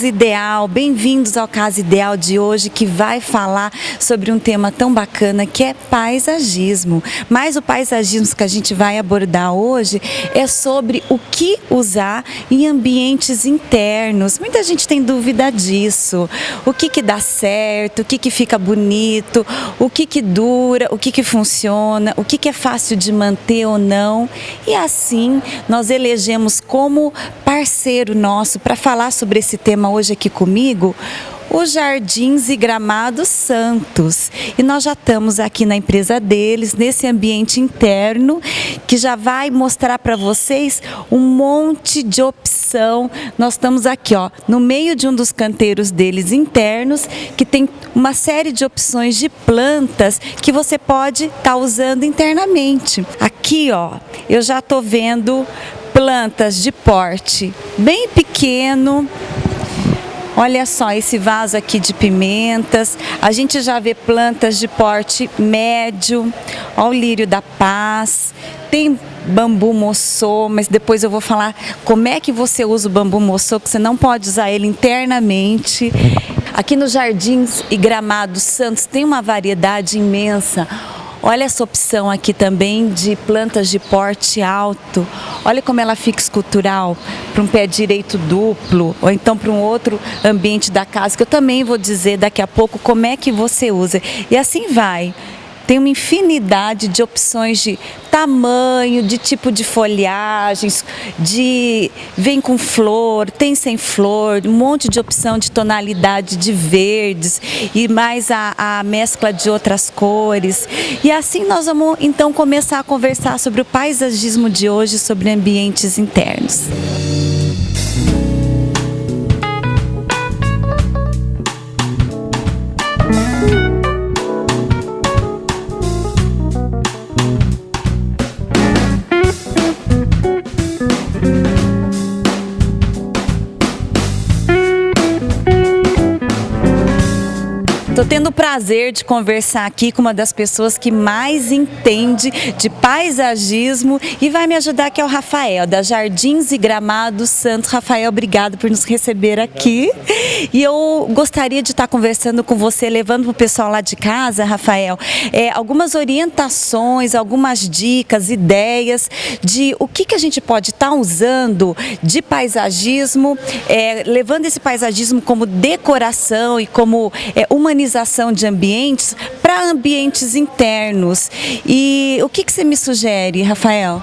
Casa Ideal, bem-vindos ao Casa Ideal de hoje, que vai falar sobre um tema tão bacana que é paisagismo. Mas o paisagismo que a gente vai abordar hoje é sobre o que usar em ambientes internos. Muita gente tem dúvida disso. O que dá certo, o que fica bonito, o que dura, o que funciona, o que é fácil de manter ou não. E assim nós elegemos como parceiro nosso para falar sobre esse tema hoje aqui comigo, os Jardins e Gramados Santos. E nós já estamos aqui na empresa deles, nesse ambiente interno, que já vai mostrar para vocês um monte de opção. Nós estamos aqui, ó, no meio de um dos canteiros deles internos, que tem uma série de opções de plantas que você pode estar usando internamente. Aqui, ó, eu já estou vendo plantas de porte bem pequeno. Olha só esse vaso aqui de pimentas. A gente já vê plantas de porte médio. Olha o lírio da paz. Tem bambu moçô, mas depois eu vou falar como é que você usa o bambu moçô, que você não pode usar ele internamente. Aqui nos Jardins e Gramados Santos tem uma variedade imensa. Olha essa opção aqui também de plantas de porte alto. Olha como ela fica escultural para um pé direito duplo ou então para um outro ambiente da casa, que eu também vou dizer daqui a pouco como é que você usa. E assim vai. Tem uma infinidade de opções de tamanho, de tipo de folhagens, vem com flor, tem sem flor, um monte de opção de tonalidade de verdes e mais a mescla de outras cores. E assim nós vamos então começar a conversar sobre o paisagismo de hoje, sobre ambientes internos. Estou tendo o prazer de conversar aqui com uma das pessoas que mais entende de paisagismo e vai me ajudar, que é o Rafael, da Jardins e Gramados Santos. Rafael, obrigado por nos receber aqui. E eu gostaria de estar conversando com você, levando para o pessoal lá de casa, Rafael, algumas orientações, algumas dicas, ideias de o que a gente pode estar usando de paisagismo, levando esse paisagismo como decoração e como humanização de ambientes para ambientes internos. E o que você me sugere, Rafael?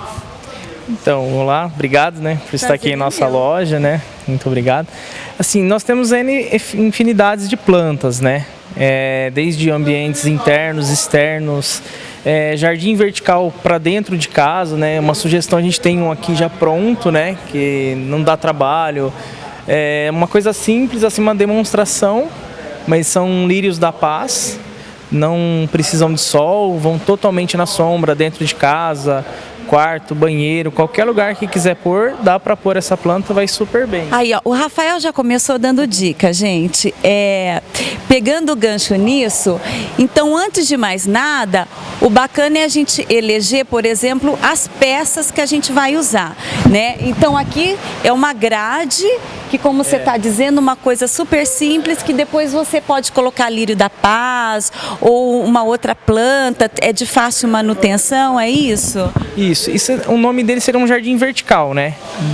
Então, olá, obrigado, por estar aqui em nossa loja, muito obrigado. Assim, nós temos infinidades de plantas, desde ambientes internos, externos, jardim vertical para dentro de casa, uma sugestão, a gente tem um aqui já pronto, que não dá trabalho, uma coisa simples, assim, uma demonstração, mas são lírios da paz, não precisam de sol, vão totalmente na sombra, dentro de casa, quarto, banheiro, qualquer lugar que quiser pôr, dá para pôr essa planta, vai super bem. Aí, ó, o Rafael já começou dando dica, gente. Pegando o gancho nisso, então antes de mais nada, o bacana é a gente eleger, por exemplo, as peças que a gente vai usar, Então aqui é uma grade, que como você está dizendo, uma coisa super simples, que depois você pode colocar lírio da paz ou uma outra planta, é de fácil manutenção, é isso? Isso, o nome dele seria um jardim vertical,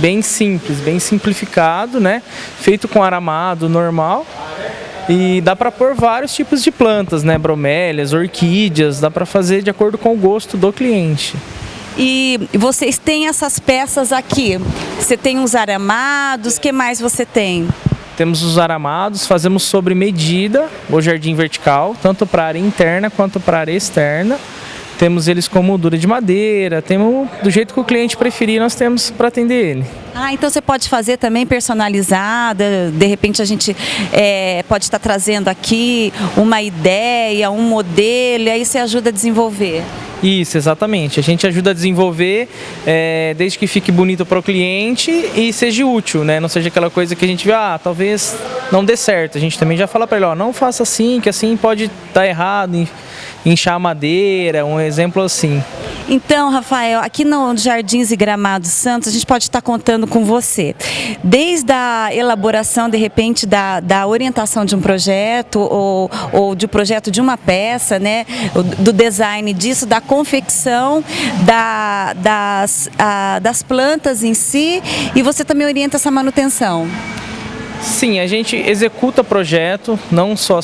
Bem simples, bem simplificado, Feito com aramado normal. E dá para pôr vários tipos de plantas, bromélias, orquídeas, dá para fazer de acordo com o gosto do cliente. E vocês têm essas peças aqui, você tem uns aramados, o que mais você tem? Temos os aramados, fazemos sobre medida o jardim vertical, tanto para a área interna quanto para a área externa. Temos eles com moldura de madeira, temos do jeito que o cliente preferir, nós temos para atender ele. Ah, então você pode fazer também personalizada, de repente a gente pode estar trazendo aqui uma ideia, um modelo, e aí você ajuda a desenvolver. Isso, exatamente. A gente ajuda a desenvolver desde que fique bonito para o cliente e seja útil, Não seja aquela coisa que a gente vê, talvez não dê certo. A gente também já fala para ele, não faça assim, que assim pode dar errado, inchar a madeira, um exemplo assim. Então, Rafael, aqui no Jardins e Gramados Santos, a gente pode estar contando com você. Desde a elaboração, de repente, da orientação de um projeto ou de um projeto de uma peça, né? Do design disso, da confecção, das plantas em si, e você também orienta essa manutenção. Sim, a gente executa projeto, não só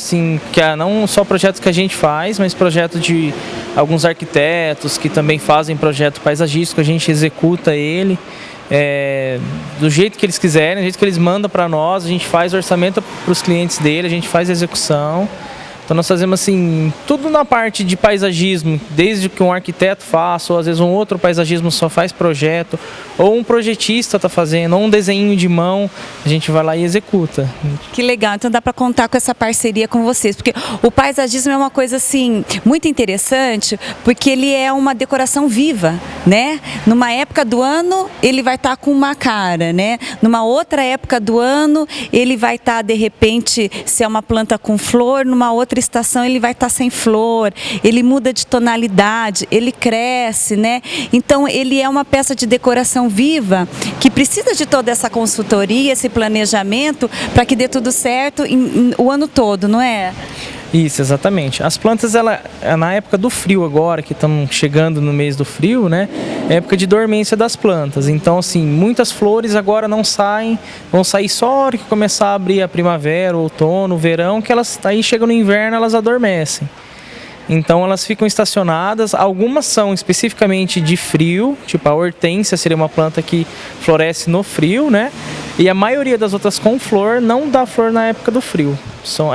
projetos que a gente faz, mas projeto de alguns arquitetos que também fazem projeto paisagístico, a gente executa ele do jeito que eles quiserem, do jeito que eles mandam para nós, a gente faz orçamento para os clientes dele, a gente faz a execução. Então nós fazemos assim, tudo na parte de paisagismo, desde que um arquiteto faça, ou às vezes um outro paisagismo só faz projeto, ou um projetista está fazendo, ou um desenho de mão, a gente vai lá e executa. Que legal, então dá para contar com essa parceria com vocês, porque o paisagismo é uma coisa assim, muito interessante, porque ele é uma decoração viva, né? Numa época do ano ele vai estar com uma cara, né? Numa outra época do ano ele vai estar, de repente, se é uma planta com flor, numa outra estação ele vai estar sem flor, ele muda de tonalidade, ele cresce, né? Então ele é uma peça de decoração viva que precisa de toda essa consultoria, esse planejamento para que dê tudo certo o ano todo, não é? Isso, exatamente. As plantas, na época do frio agora, que estamos chegando no mês do frio, né? É época de dormência das plantas. Então, assim, muitas flores agora não saem, vão sair só a hora que começar a abrir a primavera, o outono, o verão, que elas aí chegam no inverno, elas adormecem. Então elas ficam estacionadas, algumas são especificamente de frio, tipo a hortênsia seria uma planta que floresce no frio, né? E a maioria das outras com flor não dá flor na época do frio.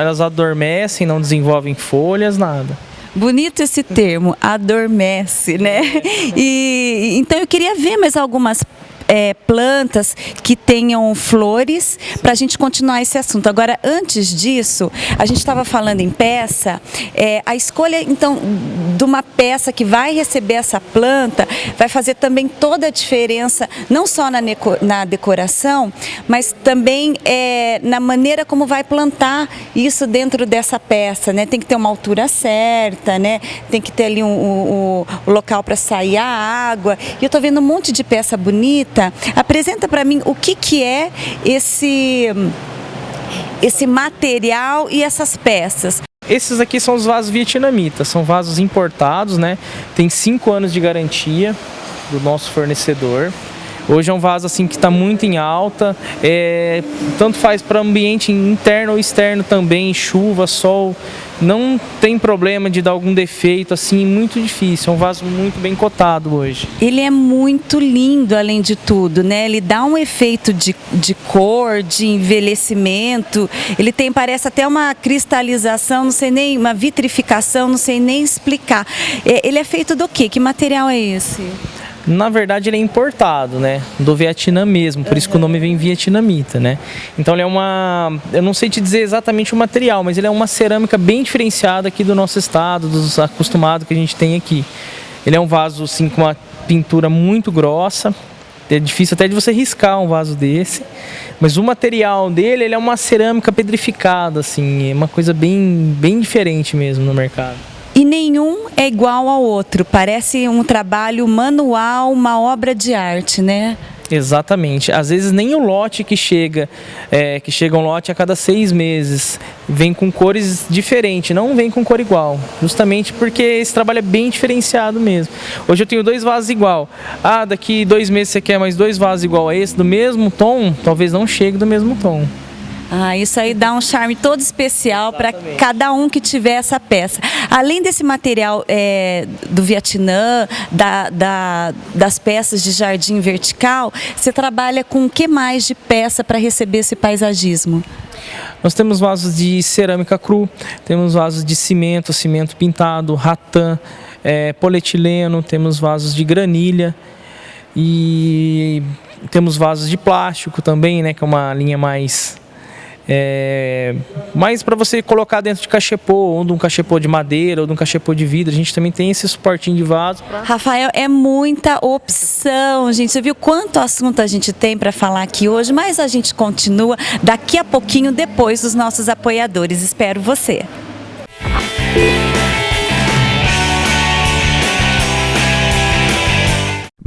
Elas adormecem, não desenvolvem folhas, nada. Bonito esse termo, adormece, né? E então eu queria ver mais algumas plantas que tenham flores para a gente continuar esse assunto. Agora, antes disso, a gente estava falando em peça, a escolha então de uma peça que vai receber essa planta vai fazer também toda a diferença, não só na decoração, mas também na maneira como vai plantar isso dentro dessa peça, né? Tem que ter uma altura certa, né? Tem que ter ali o local para sair a água. E eu estou vendo um monte de peça bonita. Apresenta para mim o que é esse material e essas peças. Esses aqui são os vasos vietnamitas, são vasos importados, né? Tem 5 anos de garantia do nosso fornecedor. Hoje é um vaso assim que está muito em alta, tanto faz para ambiente interno ou externo também, chuva, sol, não tem problema de dar algum defeito, assim, muito difícil, é um vaso muito bem cotado hoje. Ele é muito lindo, além de tudo, né? Ele dá um efeito de cor, de envelhecimento, ele tem, parece até uma cristalização, não sei nem, uma vitrificação, não sei nem explicar. Ele é feito do quê? Que material é esse? Na verdade ele é importado, né, do Vietnã mesmo, por isso que o nome vem vietnamita, né. Então ele é eu não sei te dizer exatamente o material, mas ele é uma cerâmica bem diferenciada aqui do nosso estado, dos acostumados que a gente tem aqui. Ele é um vaso assim com uma pintura muito grossa, é difícil até de você riscar um vaso desse, mas o material dele, ele é uma cerâmica pedrificada, assim, é uma coisa bem diferente mesmo no mercado. E nenhum é igual ao outro, parece um trabalho manual, uma obra de arte, né? Exatamente, às vezes nem o lote que chega um lote a cada 6 meses, vem com cores diferentes, não vem com cor igual, justamente porque esse trabalho é bem diferenciado mesmo. Hoje eu tenho 2 vasos igual, daqui 2 meses você quer mais 2 vasos igual a esse, do mesmo tom, talvez não chegue do mesmo tom. Isso aí dá um charme todo especial para cada um que tiver essa peça. Além desse material do Vietnã, das peças de jardim vertical, você trabalha com o que mais de peça para receber esse paisagismo? Nós temos vasos de cerâmica cru, temos vasos de cimento pintado, ratã, polietileno, temos vasos de granilha e temos vasos de plástico também, né, que é uma linha mais para você colocar dentro de cachepô, ou de um cachepô de madeira, ou de um cachepô de vidro. A gente também tem esse suportinho de vaso. Rafael, é muita opção, gente. Você viu quanto assunto a gente tem para falar aqui hoje, mas a gente continua daqui a pouquinho, depois dos nossos apoiadores. Espero você.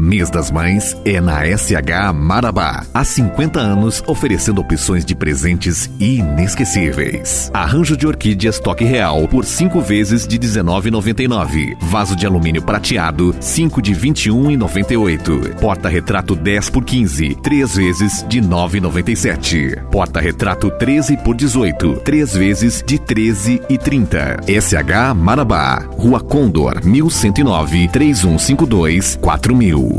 Mês das Mães é na SH Marabá. Há 50 anos oferecendo opções de presentes inesquecíveis. Arranjo de orquídeas toque real por 5 vezes de R$19,99. Vaso de alumínio prateado 5 de R$21,98. Porta-retrato 10 por 15, 3 vezes de R$9,97. Porta-retrato 13 por 18, 3 vezes de R$13,30. SH Marabá, Rua Condor, 1109, 3152 4000.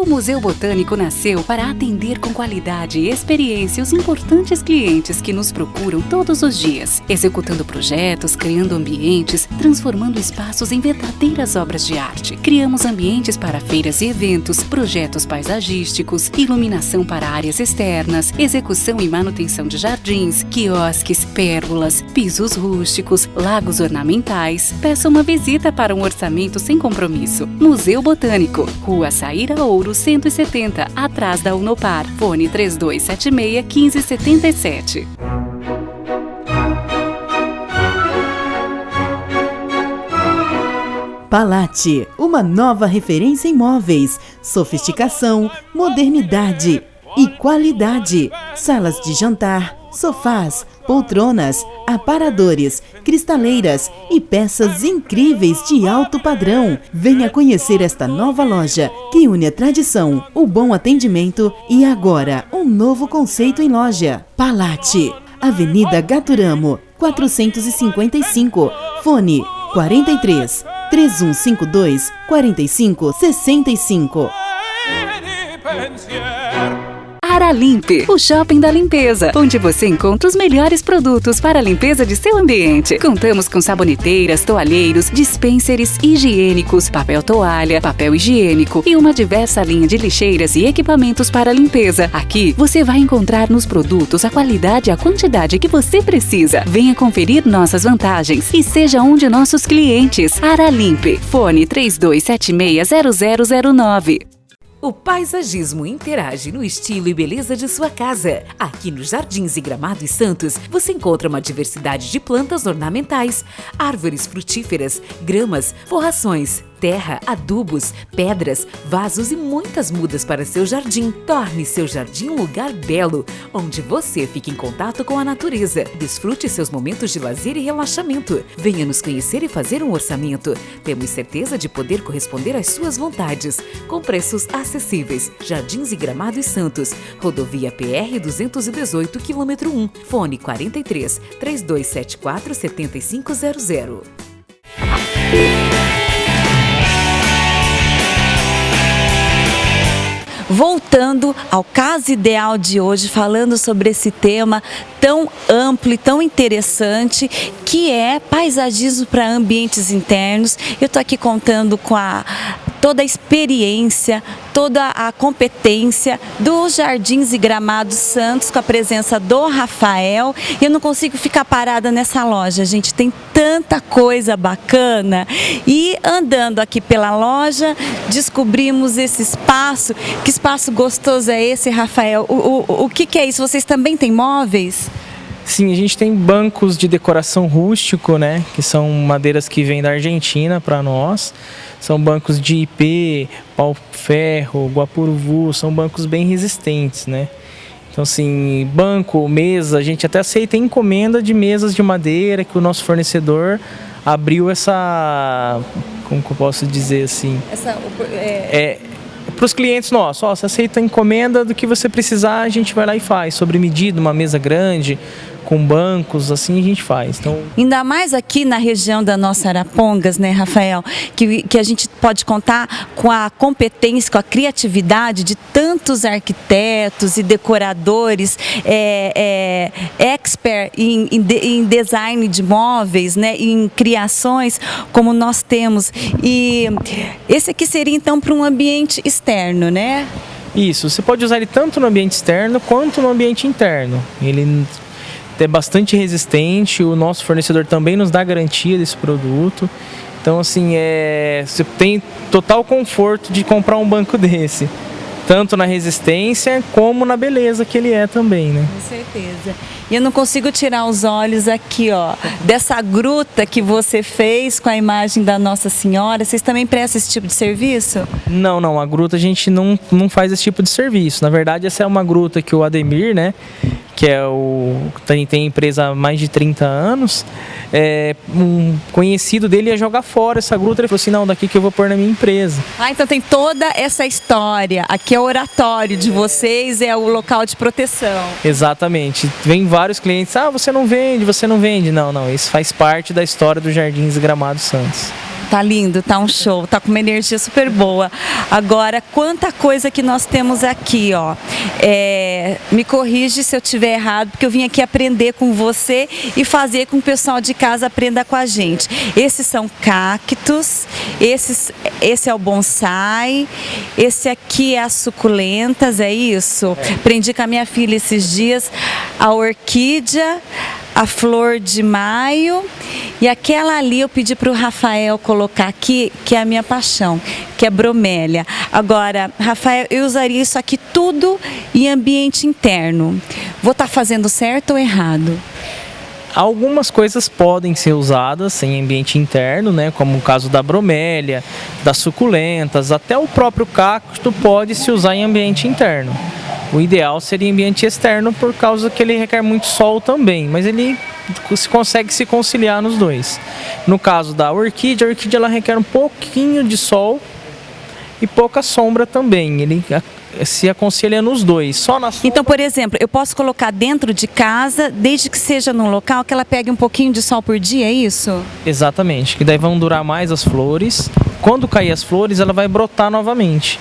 O Museu Botânico nasceu para atender com qualidade e experiência os importantes clientes que nos procuram todos os dias, executando projetos, criando ambientes, transformando espaços em verdadeiras obras de arte. Criamos ambientes para feiras e eventos, projetos paisagísticos, iluminação para áreas externas, execução e manutenção de jardins, quiosques, pérgolas, pisos rústicos, lagos ornamentais. Peça uma visita para um orçamento sem compromisso. Museu Botânico, Rua Saíra Ouro 170, atrás da Unopar. Fone 3276-1577. Palate, uma nova referência em móveis, sofisticação, modernidade e qualidade. Salas de jantar, sofás, poltronas, aparadores, cristaleiras e peças incríveis de alto padrão. Venha conhecer esta nova loja que une a tradição, o bom atendimento e agora um novo conceito em loja. Palate, Avenida Gaturamo, 455, fone 43 3152 4565. Aralimpe, o shopping da limpeza, onde você encontra os melhores produtos para a limpeza de seu ambiente. Contamos com saboneteiras, toalheiros, dispensers higiênicos, papel toalha, papel higiênico e uma diversa linha de lixeiras e equipamentos para limpeza. Aqui você vai encontrar nos produtos a qualidade e a quantidade que você precisa. Venha conferir nossas vantagens e seja um de nossos clientes. Aralimpe, fone 32760009. O paisagismo interage no estilo e beleza de sua casa. Aqui nos Jardins e Gramado e Santos, você encontra uma diversidade de plantas ornamentais, árvores frutíferas, gramas, forrações, terra, adubos, pedras, vasos e muitas mudas para seu jardim. Torne seu jardim um lugar belo, onde você fique em contato com a natureza. Desfrute seus momentos de lazer e relaxamento. Venha nos conhecer e fazer um orçamento. Temos certeza de poder corresponder às suas vontades, com preços acessíveis. Jardins e Gramado e Santos, rodovia PR 218, quilômetro 1, fone 43 3274 7500. Voltando ao caso ideal de hoje, falando sobre esse tema tão amplo e tão interessante, que é paisagismo para ambientes internos. Eu estou aqui contando com toda a experiência, toda a competência dos Jardins e Gramados Santos, com a presença do Rafael. E eu não consigo ficar parada nessa loja, gente, tem tanta coisa bacana. E andando aqui pela loja, descobrimos esse espaço. Que espaço gostoso é esse, Rafael? O que é isso? Vocês também têm móveis? Sim, a gente tem bancos de decoração rústico, né? Que são madeiras que vêm da Argentina para nós. São bancos de IP, pau-ferro, guapuruvu, são bancos bem resistentes, né? Então, assim, banco, mesa, a gente até aceita encomenda de mesas de madeira que o nosso fornecedor abriu essa... Como que eu posso dizer assim? Para os clientes nossos, você aceita encomenda do que você precisar, a gente vai lá e faz. Sobre medida, uma mesa grande, com bancos, assim a gente faz. Então... Ainda mais aqui na região da nossa Arapongas, né, Rafael, que a gente pode contar com a competência, com a criatividade de tantos arquitetos e decoradores, expert em design de móveis, né, em criações, como nós temos. E esse aqui seria então para um ambiente externo, né? Isso, você pode usar ele tanto no ambiente externo quanto no ambiente interno. Ele é bastante resistente, o nosso fornecedor também nos dá garantia desse produto. Então, assim, você tem total conforto de comprar um banco desse. tanto na resistência como na beleza que ele é também, né? Com certeza. E eu não consigo tirar os olhos aqui, ó, dessa gruta que você fez com a imagem da Nossa Senhora. Vocês também prestam esse tipo de serviço? Não, a gruta a gente não faz esse tipo de serviço. Na verdade, essa é uma gruta que o Ademir, né, que é tem empresa há mais de 30 anos, um conhecido dele ia jogar fora essa gruta. Ele falou assim, não, daqui que eu vou pôr na minha empresa. Ah, então tem toda essa história. Aqui é o oratório de vocês, é o local de proteção. Exatamente. Vem vários clientes, você não vende. Não, isso faz parte da história do Jardins Gramados Santos. Tá lindo, tá um show, tá com uma energia super boa. Agora, quanta coisa que nós temos aqui, ó. Me corrige se eu estiver errado, porque eu vim aqui aprender com você e fazer com que o pessoal de casa aprenda com a gente. Esses são cactos, esse é o bonsai, esse aqui é as suculentas, é isso? Aprendi com a minha filha esses dias, a orquídea, a flor de maio e aquela ali eu pedi para o Rafael colocar aqui, que é a minha paixão, que é bromélia. Agora, Rafael, eu usaria isso aqui tudo em ambiente interno. Vou estar fazendo certo ou errado? Algumas coisas podem ser usadas em ambiente interno, né, como o caso da bromélia, das suculentas, até o próprio cacto pode se usar em ambiente interno. O ideal seria ambiente externo por causa que ele requer muito sol também, mas ele consegue se conciliar nos dois. No caso da orquídea, a orquídea ela requer um pouquinho de sol e pouca sombra também. Ele se aconselha nos dois, só na sombra. Então, por exemplo, eu posso colocar dentro de casa, desde que seja num local que ela pegue um pouquinho de sol por dia, é isso? Exatamente, que daí vão durar mais as flores. Quando cair as flores, ela vai brotar novamente.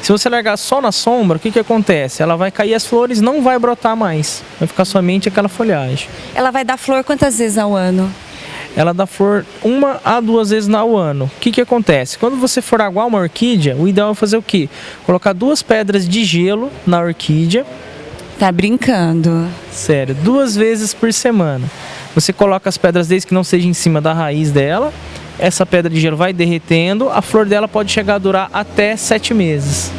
Se você largar só na sombra, o que acontece? Ela vai cair as flores, não vai brotar mais. Vai ficar somente aquela folhagem. Ela vai dar flor quantas vezes ao ano? Ela dá flor 1 a 2 vezes ao ano. O que acontece? Quando você for aguar uma orquídea, o ideal é fazer o quê? Colocar 2 pedras de gelo na orquídea. Tá brincando? Sério, 2 vezes por semana. Você coloca as pedras desde que não seja em cima da raiz dela. Essa pedra de gelo vai derretendo, a flor dela pode chegar a durar até 7 meses.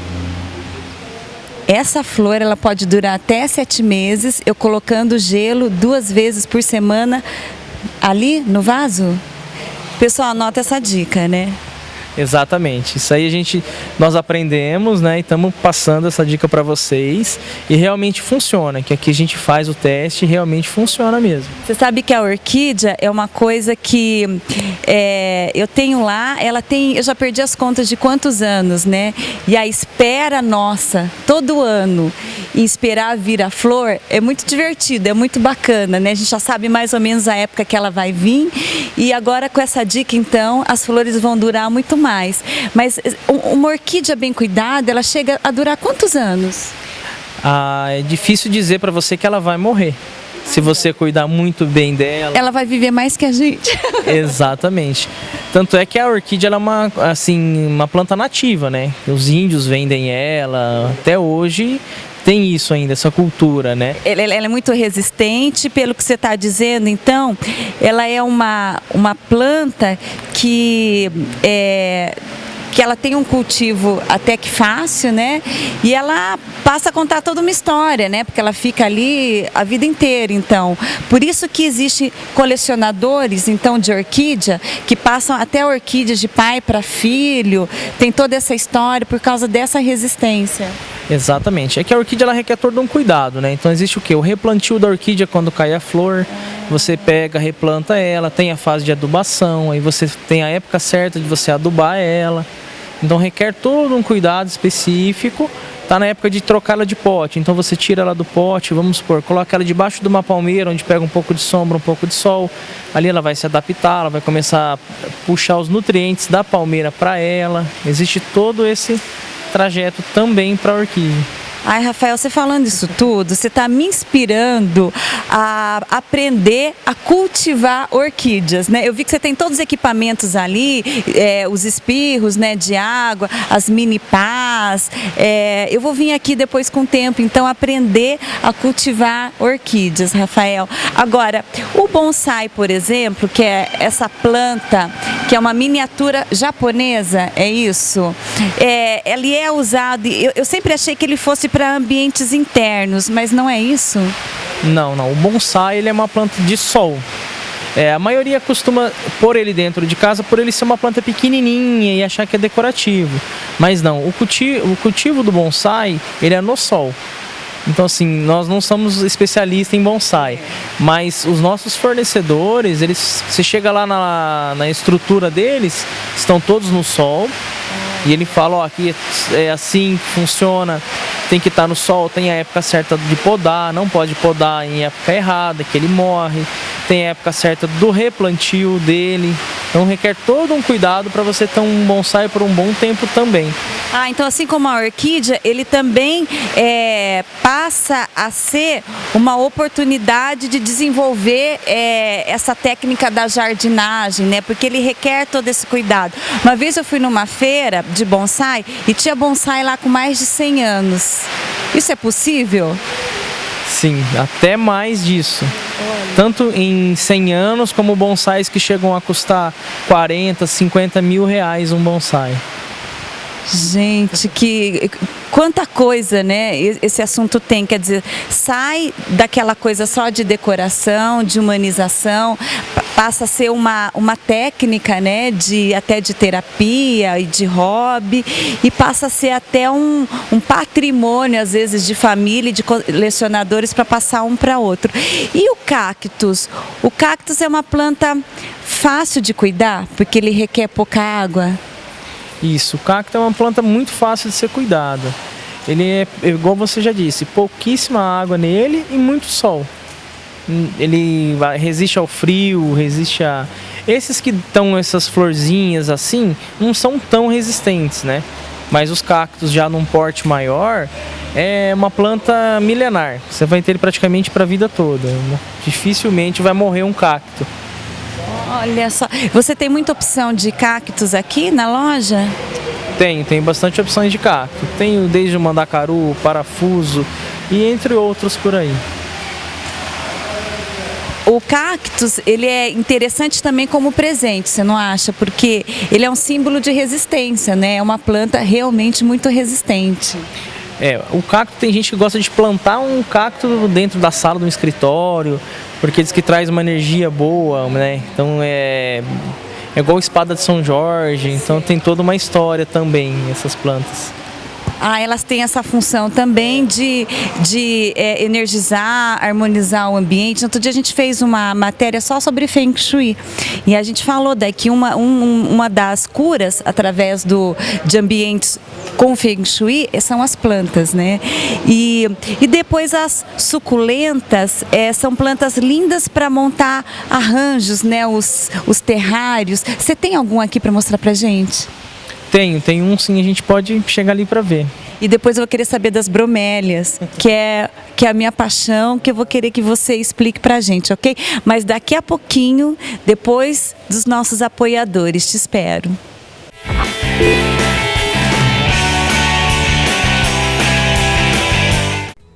Essa flor ela pode durar até 7 meses, eu colocando gelo 2 vezes por semana ali no vaso? Pessoal, anota essa dica, né? Exatamente, isso aí nós aprendemos, né, e estamos passando essa dica para vocês e realmente funciona, que aqui a gente faz o teste e realmente funciona mesmo. Você sabe que a orquídea é uma coisa que eu tenho lá, eu já perdi as contas de quantos anos, né? E a espera nossa, todo ano, em esperar vir a flor, é muito divertido, é muito bacana, né? A gente já sabe mais ou menos a época que ela vai vir e agora com essa dica, então, as flores vão durar muito mais. Mas uma orquídea bem cuidada, ela chega a durar quantos anos? É difícil dizer para você que ela vai morrer. Se você cuidar muito bem dela... Ela vai viver mais que a gente. Exatamente. Tanto é que a orquídea ela é uma planta nativa, né? Os índios vendem ela, até hoje tem isso ainda, essa cultura, né? Ela é muito resistente, pelo que você está dizendo, então, ela é uma planta que ela tem um cultivo até que fácil, né? E ela passa a contar toda uma história, né? Porque ela fica ali a vida inteira, então. Por isso que existem colecionadores, então, de orquídea, que passam até orquídeas de pai para filho. Tem toda essa história por causa dessa resistência. Exatamente. É que a orquídea ela requer todo um cuidado, né? Então existe o quê? O replantio da orquídea quando cai a flor. Você pega, replanta ela, tem a fase de adubação, aí você tem a época certa de você adubar ela. Então requer todo um cuidado específico. Está na época de trocar ela de pote, então você tira ela do pote, vamos supor, coloca ela debaixo de uma palmeira, onde pega um pouco de sombra, um pouco de sol. Ali ela vai se adaptar, ela vai começar a puxar os nutrientes da palmeira para ela. Existe todo esse trajeto também para a orquídea. Ai, Rafael, você falando isso tudo, você está me inspirando a aprender a cultivar orquídeas, né? Eu vi que você tem todos os equipamentos ali, os espirros, né, de água, as mini pás. Eu vou vir aqui depois com o tempo, então, aprender a cultivar orquídeas, Rafael. Agora, o bonsai, por exemplo, que é essa planta que é uma miniatura japonesa, é isso? Ele é usado, eu sempre achei que ele fosse para ambientes internos, mas não é isso? Não. O bonsai ele é uma planta de sol. A maioria costuma pôr ele dentro de casa por ele ser uma planta pequenininha e achar que é decorativo. Mas não, o cultivo do bonsai, ele é no sol. Então assim, nós não somos especialistas em bonsai, mas os nossos fornecedores, você chega lá na estrutura deles, estão todos no sol. E ele fala, ó, aqui é assim que funciona, tem que estar no sol, tem a época certa de podar, não pode podar em época errada, que ele morre. Tem a época certa do replantio dele. Então requer todo um cuidado para você ter um bonsai por um bom tempo também. Então assim como a orquídea, ele também passa a ser uma oportunidade de desenvolver essa técnica da jardinagem, né? Porque ele requer todo esse cuidado. Uma vez eu fui numa feira de bonsai e tinha bonsai lá com mais de 100 anos. Isso é possível? Sim, até mais disso. Tanto em 100 anos, como bonsais que chegam a custar 40, 50 mil reais um bonsai. Gente, quanta coisa, né, esse assunto tem, quer dizer, sai daquela coisa só de decoração, de humanização, passa a ser uma técnica, né, até de terapia e de hobby, e passa a ser até um patrimônio, às vezes, de família e de colecionadores para passar um para outro. E o cactus? O cactus é uma planta fácil de cuidar, porque ele requer pouca água. Isso, o cacto é uma planta muito fácil de ser cuidada. Ele é, igual você já disse, pouquíssima água nele e muito sol. Ele resiste ao frio, resiste a... Esses que estão, essas florzinhas assim, não são tão resistentes, né? Mas os cactos já num porte maior, é uma planta milenar. Você vai ter ele praticamente para a vida toda. Dificilmente vai morrer um cacto. Olha só, você tem muita opção de cactos aqui na loja? Tem bastante opções de cacto. Tenho desde o mandacaru, parafuso e entre outros por aí. O cactus, ele é interessante também como presente, você não acha? Porque ele é um símbolo de resistência, né? É uma planta realmente muito resistente. O cacto, tem gente que gosta de plantar um cacto dentro da sala do escritório, porque diz que traz uma energia boa, né? Então é igual a espada de São Jorge, então tem toda uma história também essas plantas. Elas têm essa função também de energizar, harmonizar o ambiente. Outro dia a gente fez uma matéria só sobre Feng Shui e a gente falou que uma das curas através de ambientes com Feng Shui são as plantas, né? E depois as suculentas são plantas lindas para montar arranjos, né? Os terrários. Você tem algum aqui para mostrar pra gente? Tem um sim, a gente pode chegar ali para ver. E depois eu vou querer saber das bromélias, que é a minha paixão, que eu vou querer que você explique pra gente, ok? Mas daqui a pouquinho, depois dos nossos apoiadores, te espero.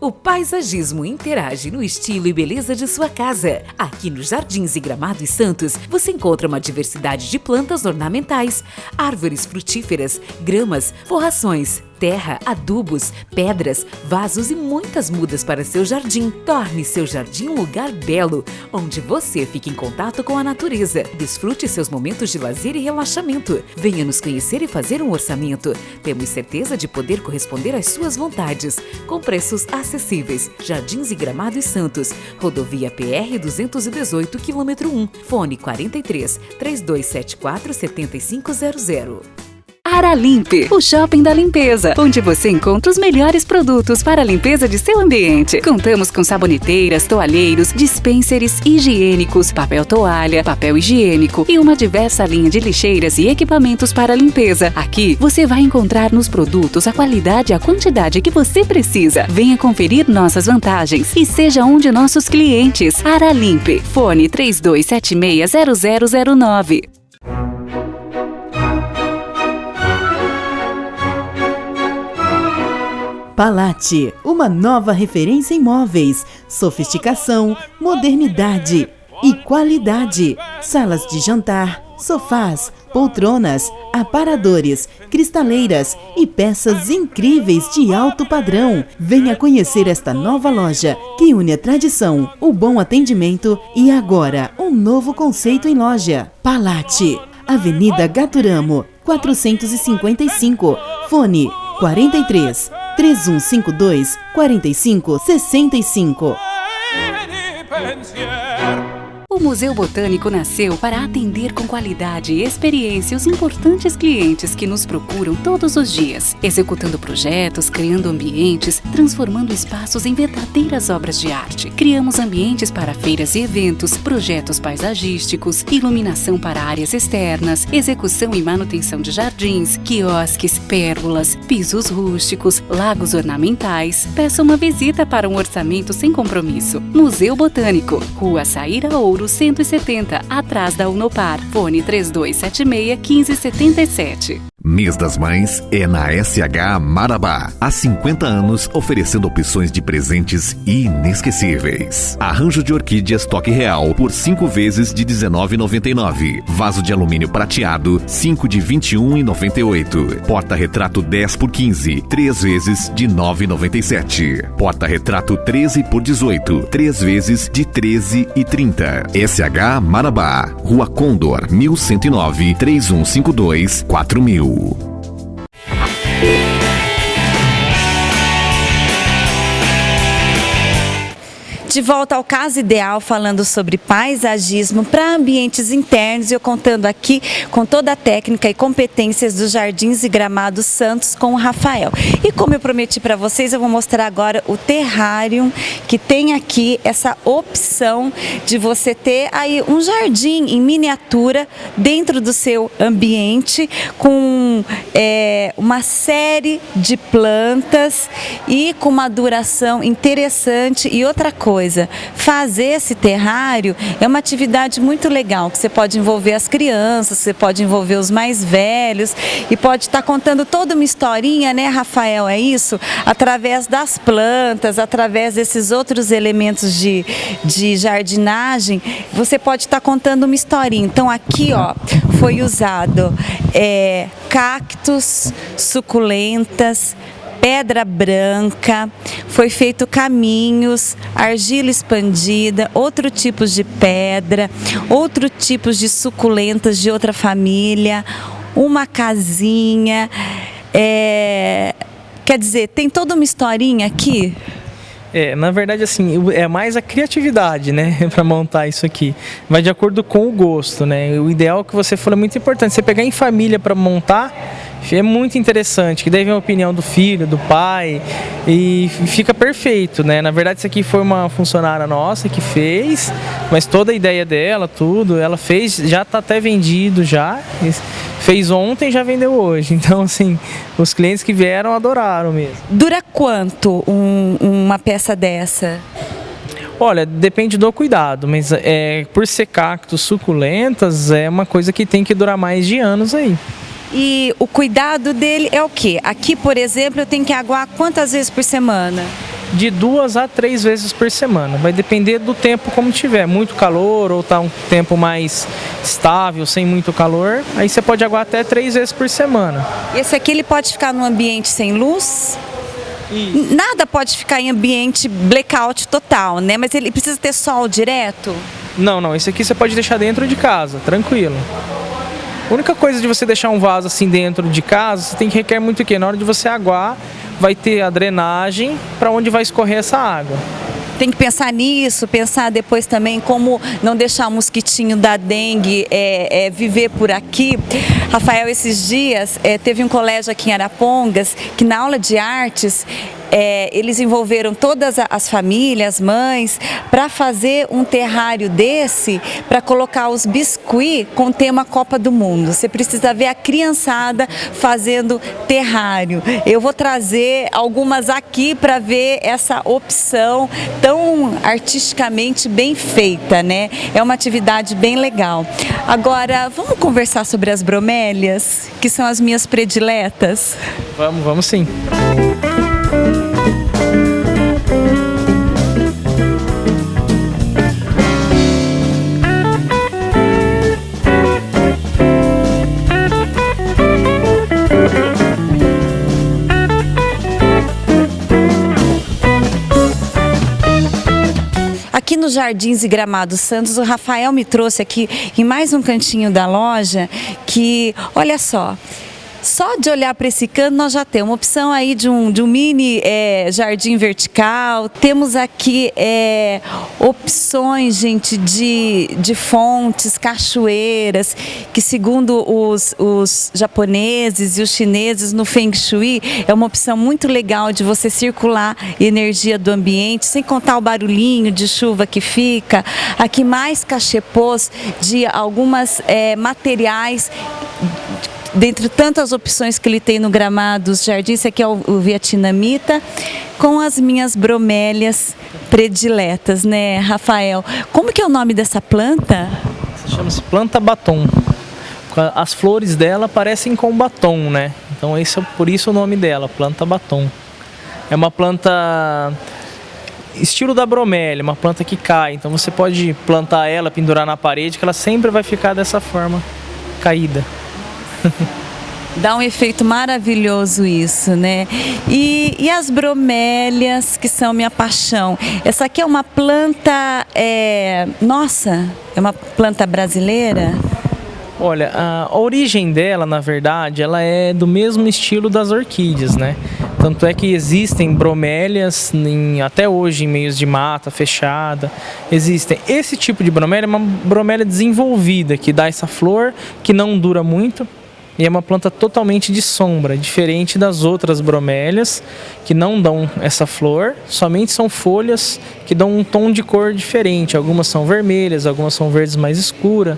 O paisagismo interage no estilo e beleza de sua casa. Aqui nos Jardins e Gramado e Santos, você encontra uma diversidade de plantas ornamentais, árvores frutíferas, gramas, forrações, terra, adubos, pedras, vasos e muitas mudas para seu jardim. Torne seu jardim um lugar belo, onde você fique em contato com a natureza. Desfrute seus momentos de lazer e relaxamento. Venha nos conhecer e fazer um orçamento. Temos certeza de poder corresponder às suas vontades, com preços acessíveis. Jardins e Gramado e Santos, rodovia PR 218, quilômetro 1, fone 43 3274 7500. Aralimpe, o shopping da limpeza, onde você encontra os melhores produtos para a limpeza de seu ambiente. Contamos com saboneteiras, toalheiros, dispensers higiênicos, papel toalha, papel higiênico e uma diversa linha de lixeiras e equipamentos para limpeza. Aqui você vai encontrar nos produtos a qualidade e a quantidade que você precisa. Venha conferir nossas vantagens e seja um de nossos clientes. Aralimpe, fone 32760009. Palate, uma nova referência em móveis, sofisticação, modernidade e qualidade. Salas de jantar, sofás, poltronas, aparadores, cristaleiras e peças incríveis de alto padrão. Venha conhecer esta nova loja que une a tradição, o bom atendimento e agora um novo conceito em loja. Palate, Avenida Gaturamo, 455, fone 43 3152 4565. O Museu Botânico nasceu para atender com qualidade e experiência os importantes clientes que nos procuram todos os dias, executando projetos, criando ambientes, transformando espaços em verdadeiras obras de arte. Criamos ambientes para feiras e eventos, projetos paisagísticos, iluminação para áreas externas, execução e manutenção de jardins, quiosques, pérgolas, pisos rústicos, lagos ornamentais. Peça uma visita para um orçamento sem compromisso. Museu Botânico, Rua Saíra Ouro 170, atrás da Unopar. Fone 3276-1577. Mês das Mães é na SH Marabá. Há 50 anos oferecendo opções de presentes inesquecíveis. Arranjo de orquídeas toque real por 5 vezes de R$19,99. Vaso de alumínio prateado 5 de R$21,98. Porta-retrato 10 por 15, 3 vezes de R$9,97. Porta-retrato 13 por 18, 3 vezes de R$13,30. SH Marabá, Rua Condor, 1109, 3152 4000. De volta ao Casa Ideal, falando sobre paisagismo para ambientes internos, e eu contando aqui com toda a técnica e competências dos Jardins e Gramados Santos com o Rafael. E como eu prometi para vocês, eu vou mostrar agora o terrário, que tem aqui essa opção de você ter aí um jardim em miniatura dentro do seu ambiente, com uma série de plantas e com uma duração interessante. E outra coisa, fazer esse terrário é uma atividade muito legal, que você pode envolver as crianças, você pode envolver os mais velhos e pode estar contando toda uma historinha, né, Rafael? É isso? Através das plantas, através desses outros elementos de jardinagem, você pode estar contando uma historinha. Então aqui, ó, foi usado cactos, suculentas, pedra branca, foi feito caminhos, argila expandida, outros tipos de pedra, outros tipos de suculentas de outra família, uma casinha, quer dizer, tem toda uma historinha aqui. Na verdade, assim, é mais a criatividade, né, para montar isso aqui. Vai de acordo com o gosto, né? O ideal que você falou é muito importante. Você pegar em família para montar é muito interessante, que daí vem a opinião do filho, do pai, e fica perfeito, né? Na verdade, isso aqui foi uma funcionária nossa que fez, mas toda a ideia dela, tudo, ela fez, já está até vendido já. Fez ontem e já vendeu hoje. Então, assim, os clientes que vieram adoraram mesmo. Dura quanto uma peça dessa? Olha, depende do cuidado, mas por ser cactos, suculentas, é uma coisa que tem que durar mais de anos aí. E o cuidado dele é o quê? Aqui, por exemplo, eu tenho que aguar quantas vezes por semana? De 2 a 3 vezes por semana. Vai depender do tempo como tiver. Muito calor ou tá um tempo mais estável, sem muito calor. Aí você pode aguar até 3 vezes por semana. Esse aqui ele pode ficar num ambiente sem luz? Isso. Nada pode ficar em ambiente blackout total, né? Mas ele precisa ter sol direto? Não. Esse aqui você pode deixar dentro de casa, tranquilo. A única coisa de você deixar um vaso assim dentro de casa, você tem que requer muito o quê? Na hora de você aguar, vai ter a drenagem para onde vai escorrer essa água. Tem que pensar nisso, pensar depois também como não deixar o mosquitinho da dengue viver por aqui. Rafael, esses dias teve um colégio aqui em Arapongas que na aula de artes eles envolveram todas as famílias, mães, para fazer um terrário desse, para colocar os biscuits com o tema Copa do Mundo. Você precisa ver a criançada fazendo terrário. Eu vou trazer algumas aqui para ver essa opção tão artisticamente bem feita, né? É uma atividade bem legal. Agora, vamos conversar sobre as bromélias, que são as minhas prediletas? Vamos sim. nos Jardins e Gramados Santos, o Rafael me trouxe aqui em mais um cantinho da loja que, olha só de olhar para esse canto nós já temos uma opção aí de um mini jardim vertical. Temos aqui opções, gente, de fontes, cachoeiras, que segundo os japoneses e os chineses no Feng Shui, é uma opção muito legal de você circular energia do ambiente, sem contar o barulhinho de chuva que fica. Aqui mais cachepôs de algumas materiais, dentre tantas opções que ele tem no Gramados Jardim. Esse aqui é o vietnamita, com as minhas bromélias prediletas, né, Rafael? Como que é o nome dessa planta? Chama-se planta batom. As flores dela parecem com batom, né? Então por isso o nome dela, planta batom. É uma planta estilo da bromélia, uma planta que cai. Então você pode plantar ela, pendurar na parede, que ela sempre vai ficar dessa forma, caída. Dá um efeito maravilhoso isso, né? E as bromélias, que são minha paixão. Essa aqui é uma planta, é uma planta brasileira? Olha, a origem dela, na verdade, ela é do mesmo estilo das orquídeas, né? Tanto é que existem bromélias até hoje em meios de mata fechada. Existem. Esse tipo de bromélia é uma bromélia desenvolvida, que dá essa flor, que não dura muito. E é uma planta totalmente de sombra, diferente das outras bromélias, que não dão essa flor, somente são folhas que dão um tom de cor diferente. Algumas são vermelhas, algumas são verdes mais escuras.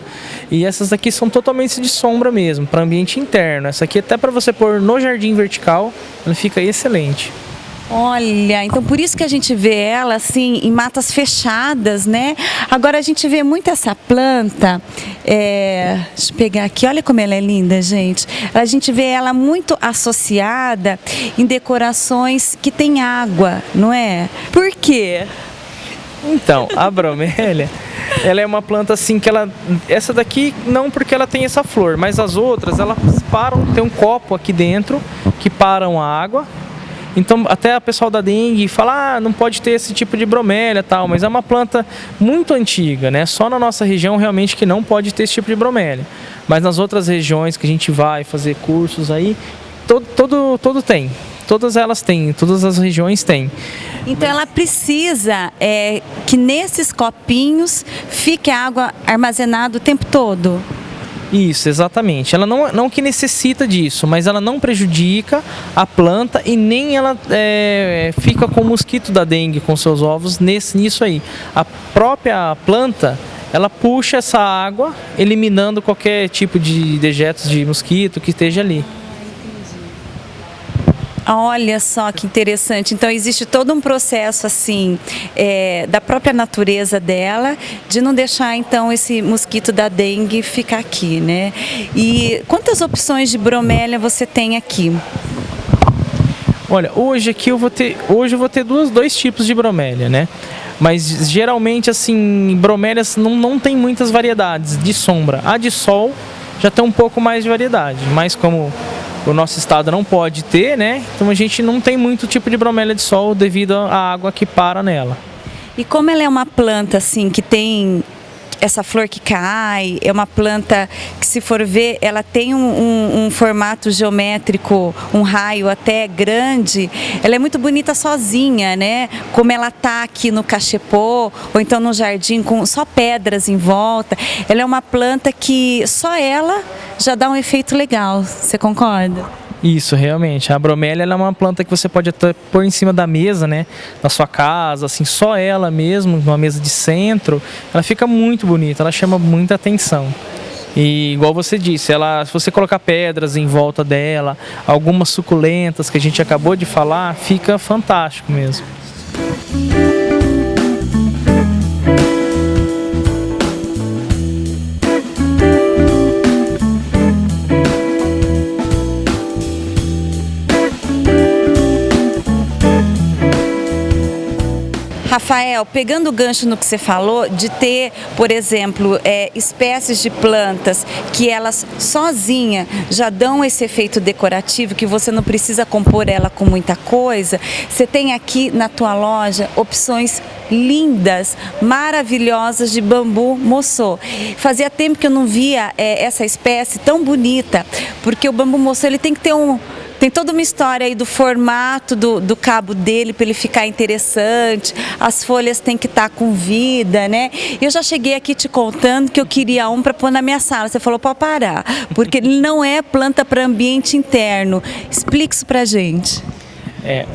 E essas aqui são totalmente de sombra mesmo, para ambiente interno. Essa aqui até para você pôr no jardim vertical, ela fica excelente. Olha, então por isso que a gente vê ela assim em matas fechadas, né? Agora a gente vê muito essa planta, deixa eu pegar aqui, olha como ela é linda, gente. A gente vê ela muito associada em decorações que tem água, não é? Por quê? Então, a bromélia, ela é uma planta assim que essa daqui não, porque ela tem essa flor, mas as outras, elas param, tem um copo aqui dentro que param a água. Então até o pessoal da dengue fala, não pode ter esse tipo de bromélia e tal, mas é uma planta muito antiga, né? Só na nossa região realmente que não pode ter esse tipo de bromélia. Mas nas outras regiões que a gente vai fazer cursos aí, todo tem. Todas elas têm, todas as regiões têm. Então ela precisa que nesses copinhos fique a água armazenada o tempo todo? Isso, exatamente. Ela não que necessita disso, mas ela não prejudica a planta e nem ela fica com o mosquito da dengue com seus ovos nisso aí. A própria planta, ela puxa essa água, eliminando qualquer tipo de dejetos de mosquito que esteja ali. Olha só que interessante. Então existe todo um processo assim da própria natureza dela de não deixar então esse mosquito da dengue ficar aqui, né? E quantas opções de bromélia você tem aqui? Olha, hoje eu vou ter dois tipos de bromélia, né? Mas geralmente assim, bromélias não tem muitas variedades de sombra. A de sol já tem um pouco mais de variedade, mas como o nosso estado não pode ter, né? Então a gente não tem muito tipo de bromélia de sol devido à água que para nela. E como ela é uma planta assim que tem essa flor que cai, é uma planta que, se for ver, ela tem um formato geométrico, um raio até grande, ela é muito bonita sozinha, né? Como ela tá aqui no cachepô, ou então no jardim com só pedras em volta, ela é uma planta que só ela já dá um efeito legal, você concorda? Isso, realmente. A bromélia ela é uma planta que você pode até pôr em cima da mesa, né? Na sua casa, assim, só ela mesmo, numa mesa de centro, ela fica muito bonita, ela chama muita atenção. E igual você disse, se você colocar pedras em volta dela, algumas suculentas que a gente acabou de falar, fica fantástico mesmo. Rafael, pegando o gancho no que você falou, de ter, por exemplo, espécies de plantas que elas sozinha já dão esse efeito decorativo, que você não precisa compor ela com muita coisa, você tem aqui na tua loja opções lindas, maravilhosas de bambu moçô. Fazia tempo que eu não via essa espécie tão bonita, porque o bambu moçô ele tem que ter tem toda uma história aí do formato do cabo dele para ele ficar interessante, as folhas têm que estar com vida, né? Eu já cheguei aqui te contando que eu queria um para pôr na minha sala, você falou para parar, porque ele não é planta para ambiente interno. Explica isso pra gente.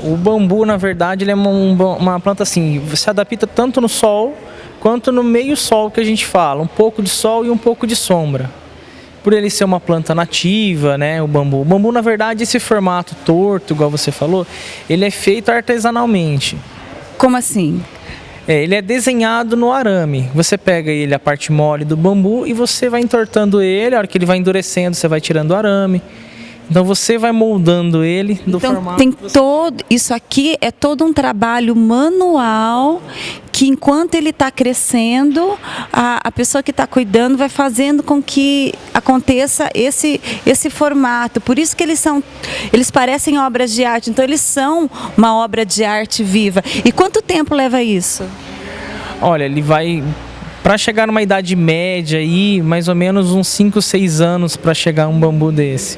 O bambu, na verdade, ele é uma planta assim, se adapta tanto no sol quanto no meio sol que a gente fala, um pouco de sol e um pouco de sombra. Por ele ser uma planta nativa, né, o bambu. O bambu, na verdade, esse formato torto, igual você falou, ele é feito artesanalmente. Como assim? Ele é desenhado no arame. Você pega ele, a parte mole do bambu, e você vai entortando ele. A hora que ele vai endurecendo, você vai tirando o arame. Então você vai moldando ele do formato. Tem isso aqui é todo um trabalho manual que enquanto ele está crescendo, a pessoa que está cuidando vai fazendo com que aconteça esse formato. Por isso que eles parecem obras de arte. Então eles são uma obra de arte viva. E quanto tempo leva isso? Olha, ele vai para chegar numa idade média aí, mais ou menos uns 5, 6 anos para chegar a um bambu desse.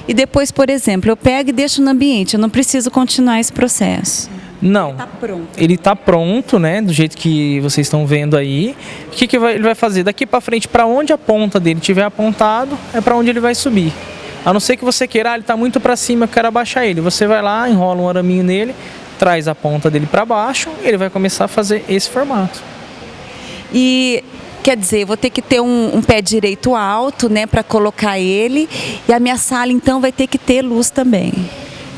E depois, por exemplo, eu pego e deixo no ambiente, eu não preciso continuar esse processo. Não. Ele está pronto. Ele está pronto, né? Do jeito que vocês estão vendo aí. O que ele vai fazer? Daqui para frente, para onde a ponta dele estiver apontado, é para onde ele vai subir. A não ser que você queira, ele está muito para cima, eu quero abaixar ele. Você vai lá, enrola um araminho nele, traz a ponta dele para baixo, ele vai começar a fazer esse formato. E quer dizer, eu vou ter que ter um pé direito alto, né, para colocar ele. E a minha sala, então, vai ter que ter luz também.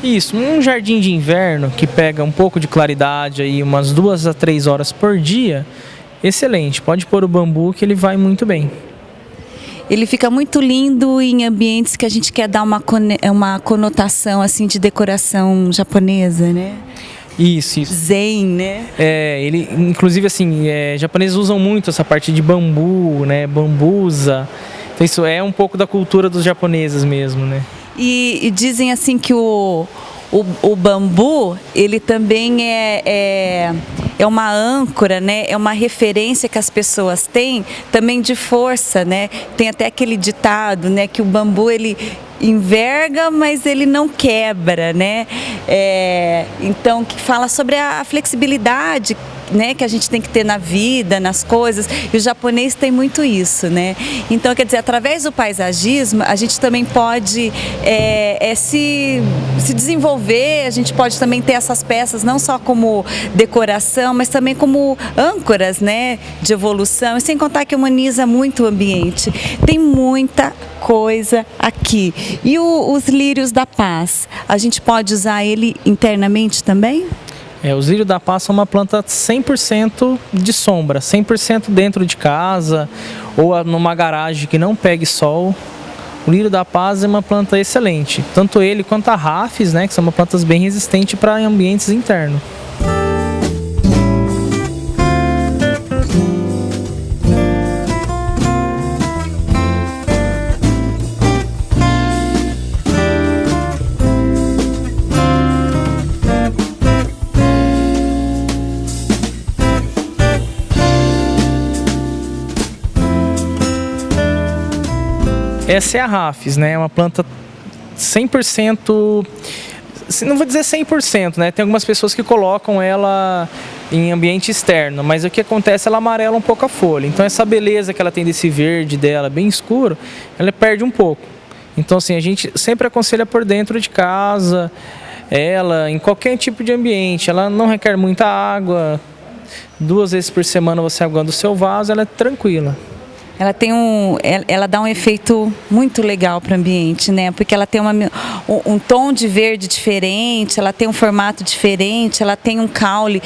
Isso, um jardim de inverno que pega um pouco de claridade aí, umas 2 a 3 horas por dia, excelente. Pode pôr o bambu que ele vai muito bem. Ele fica muito lindo em ambientes que a gente quer dar uma conotação assim de decoração japonesa, né? Isso. Zen, né? Ele, inclusive assim, japoneses usam muito essa parte de bambu, né? Bambusa. Então isso é um pouco da cultura dos japoneses mesmo, né? E dizem assim que o bambu, ele também é uma âncora, né? É uma referência que as pessoas têm também de força, né? Tem até aquele ditado, né? Que o bambu, ele enverga, mas ele não quebra, né? Então, que fala sobre a flexibilidade, né, que a gente tem que ter na vida, nas coisas, e o japonês tem muito isso, né? Então, quer dizer, através do paisagismo, a gente também pode se desenvolver, a gente pode também ter essas peças não só como decoração, mas também como âncoras, né, de evolução, e sem contar que humaniza muito o ambiente. Tem muita coisa aqui. E os lírios da paz, a gente pode usar ele internamente também? Os lírios da paz são uma planta 100% de sombra, 100% dentro de casa ou numa garagem que não pegue sol. O lírio da paz é uma planta excelente, tanto ele quanto a rafis, né, que são plantas bem resistentes para ambientes internos. Essa é a rafis, né? É uma planta 100%, não vou dizer 100%, né? Tem algumas pessoas que colocam ela em ambiente externo, mas o que acontece, ela amarela um pouco a folha. Então essa beleza que ela tem desse verde dela bem escuro, ela perde um pouco. Então assim, a gente sempre aconselha por dentro de casa, ela em qualquer tipo de ambiente. Ela não requer muita água, 2 vezes por semana você aguando o seu vaso, ela é tranquila. Ela dá um efeito muito legal para o ambiente, né? Porque ela tem um tom de verde diferente, ela tem um formato diferente, ela tem um caule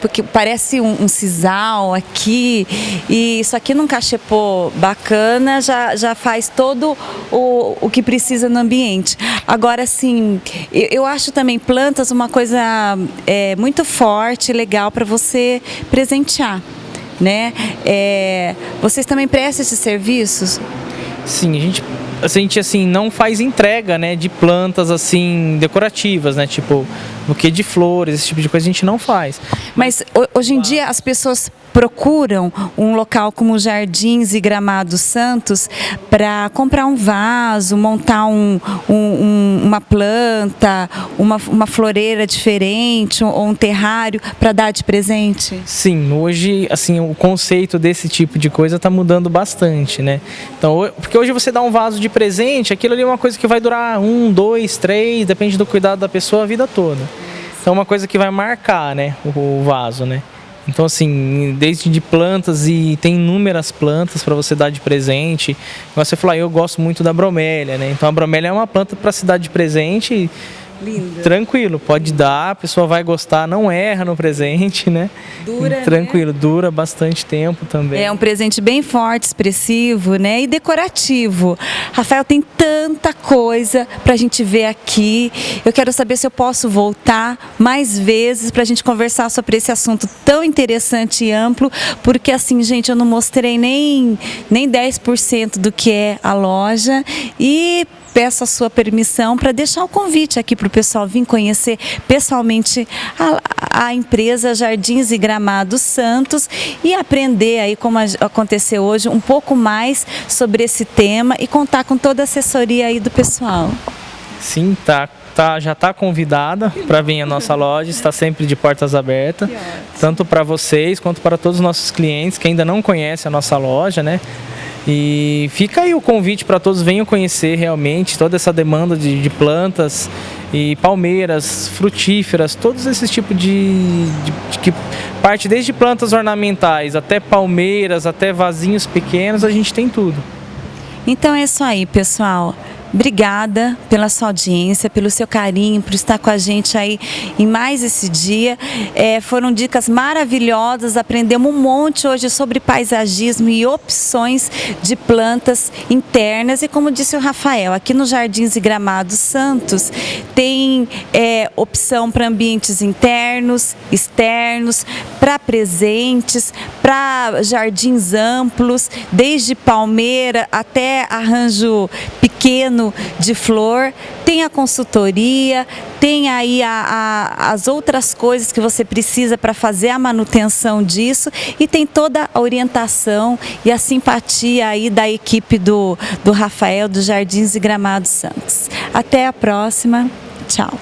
porque parece um sisal aqui, e isso aqui num cachepô bacana já faz todo o que precisa no ambiente. Agora, assim, eu acho também plantas uma coisa muito forte, legal para você presentear, né? Vocês também prestam esses serviços? Sim, a gente assim não faz entrega, né, de plantas assim decorativas, né, tipo buquê de flores, esse tipo de coisa a gente não faz. Mas hoje em dia as pessoas procuram um local como Jardins e Gramados Santos para comprar um vaso, montar uma planta, uma floreira diferente ou um terrário para dar de presente? Sim, hoje assim o conceito desse tipo de coisa está mudando bastante, né? Então, porque hoje você dá um vaso de presente, aquilo ali é uma coisa que vai durar 1, 2, 3, depende do cuidado da pessoa a vida toda. Então, é uma coisa que vai marcar, né, o vaso, né? Então, assim, desde de plantas, e tem inúmeras plantas para você dar de presente. Como você falou, eu gosto muito da bromélia, né? Então, a bromélia é uma planta para se dar de presente. Linda. Tranquilo, pode dar, a pessoa vai gostar, não erra no presente, né? Dura, tranquilo, né? Dura bastante tempo também. É um presente bem forte, expressivo, né? E decorativo. Rafael, tem tanta coisa pra gente ver aqui. Eu quero saber se eu posso voltar mais vezes pra gente conversar sobre esse assunto tão interessante e amplo, porque assim, gente, eu não mostrei nem 10% do que é a loja, e peço a sua permissão para deixar o convite aqui para o pessoal vir conhecer pessoalmente a empresa Jardins e Gramados Santos e aprender aí, como aconteceu hoje, um pouco mais sobre esse tema e contar com toda a assessoria aí do pessoal. Sim, já está convidada para vir à nossa loja, está sempre de portas abertas, tanto para vocês quanto para todos os nossos clientes que ainda não conhecem a nossa loja, né? E fica aí o convite para todos, venham conhecer realmente toda essa demanda de plantas e palmeiras, frutíferas, todos esses tipos que parte desde plantas ornamentais até palmeiras, até vasinhos pequenos, a gente tem tudo. Então é isso aí, pessoal. Obrigada pela sua audiência, pelo seu carinho, por estar com a gente aí em mais esse dia. Foram dicas maravilhosas, aprendemos um monte hoje sobre paisagismo e opções de plantas internas. E como disse o Rafael, aqui no Jardins e Gramados Santos tem opção para ambientes internos, externos, para presentes, para jardins amplos, desde palmeira até arranjo pequeno de flor, tem a consultoria, tem aí as outras coisas que você precisa para fazer a manutenção disso, e tem toda a orientação e a simpatia aí da equipe do Rafael, do Jardins e Gramados Santos. Até a próxima, tchau!